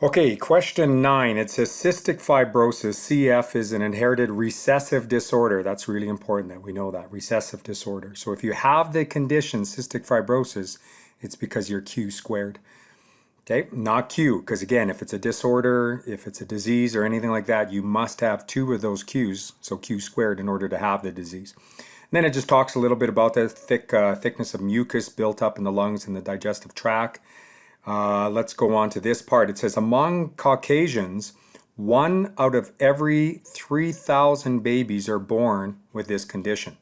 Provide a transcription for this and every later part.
Okay, question 9. It says cystic fibrosis, CF, is an inherited recessive disorder. That's really important that we know that, recessive disorder. So if you have the condition cystic fibrosis, it's because you're Q squared. Okay, not Q, because again, if it's a disorder, if it's a disease or anything like that, you must have two of those Qs, so Q squared, in order to have the disease. And then it just talks a little bit about the thickness of mucus built up in the lungs and the digestive tract. Let's go on to this part. It says, among Caucasians, 1 out of every 3,000 babies are born with this condition.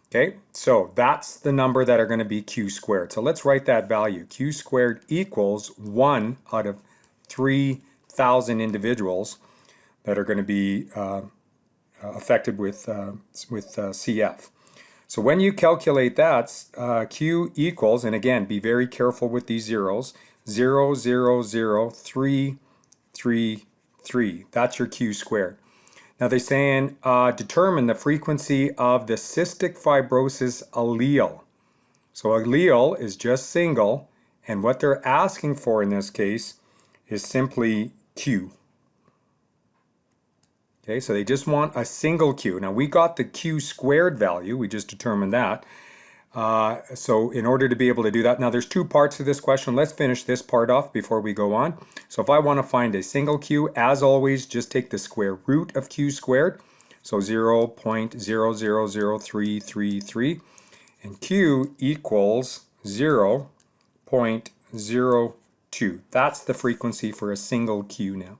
Okay, so that's the number that are going to be Q squared. So let's write that value. Q squared equals 1 out of 3,000 individuals that are going to be affected with CF. So when you calculate that, Q equals, and again, be very careful with these zeros, 0.00333. That's your Q squared. Now they're saying determine the frequency of the cystic fibrosis allele. So allele is just single, and what they're asking for in this case is simply Q. Okay, so they just want a single Q. Now we got the Q squared value, we just determined that. So in order to be able to do that, now there's two parts to this question. Let's finish this part off before we go on. So if I want to find a single Q, as always, just take the square root of Q squared. So 0.000333, and Q equals 0.02. That's the frequency for a single Q now.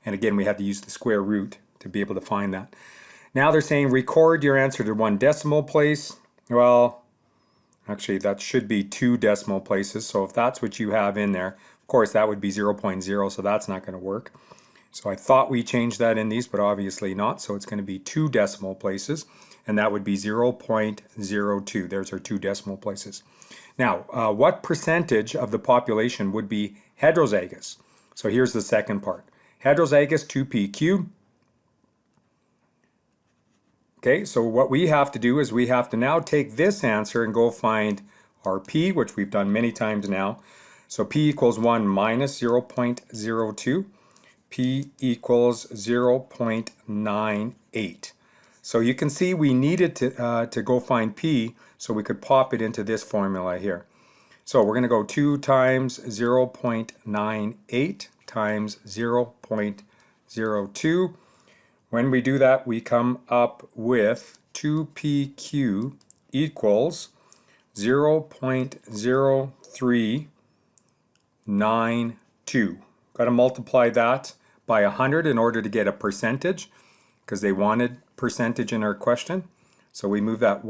And again, we had to use the square root to be able to find that. Now they're saying record your answer to 1 decimal place. Well, actually, that should be 2 decimal places. So if that's what you have in there, of course, that would be 0.0, so that's not going to work. So I thought we changed that in these, but obviously not. So it's going to be 2 decimal places, and that would be 0.02. There's our 2 decimal places. Now, what percentage of the population would be heterozygous? So here's the second part. Heterozygous 2pq. Okay, so what we have to do is we have to now take this answer and go find our p, which we've done many times now. So p equals 1 minus 0.02. P equals 0.98. So you can see we needed to go find p so we could pop it into this formula here. So we're going to go 2 times 0.98 times 0.02. When we do that, we come up with 2pq equals 0.0392. Got to multiply that by 100 in order to get a percentage, because they wanted percentage in our question. So we move that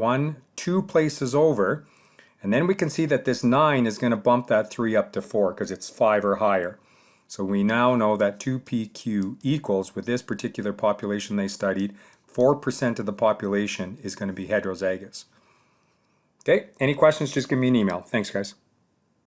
2 places over, and then we can see that this 9 is going to bump that 3 up to 4 because it's 5 or higher. So we now know that 2pq equals, with this particular population they studied, 4% of the population is going to be heterozygous. Okay, any questions, just give me an email. Thanks, guys.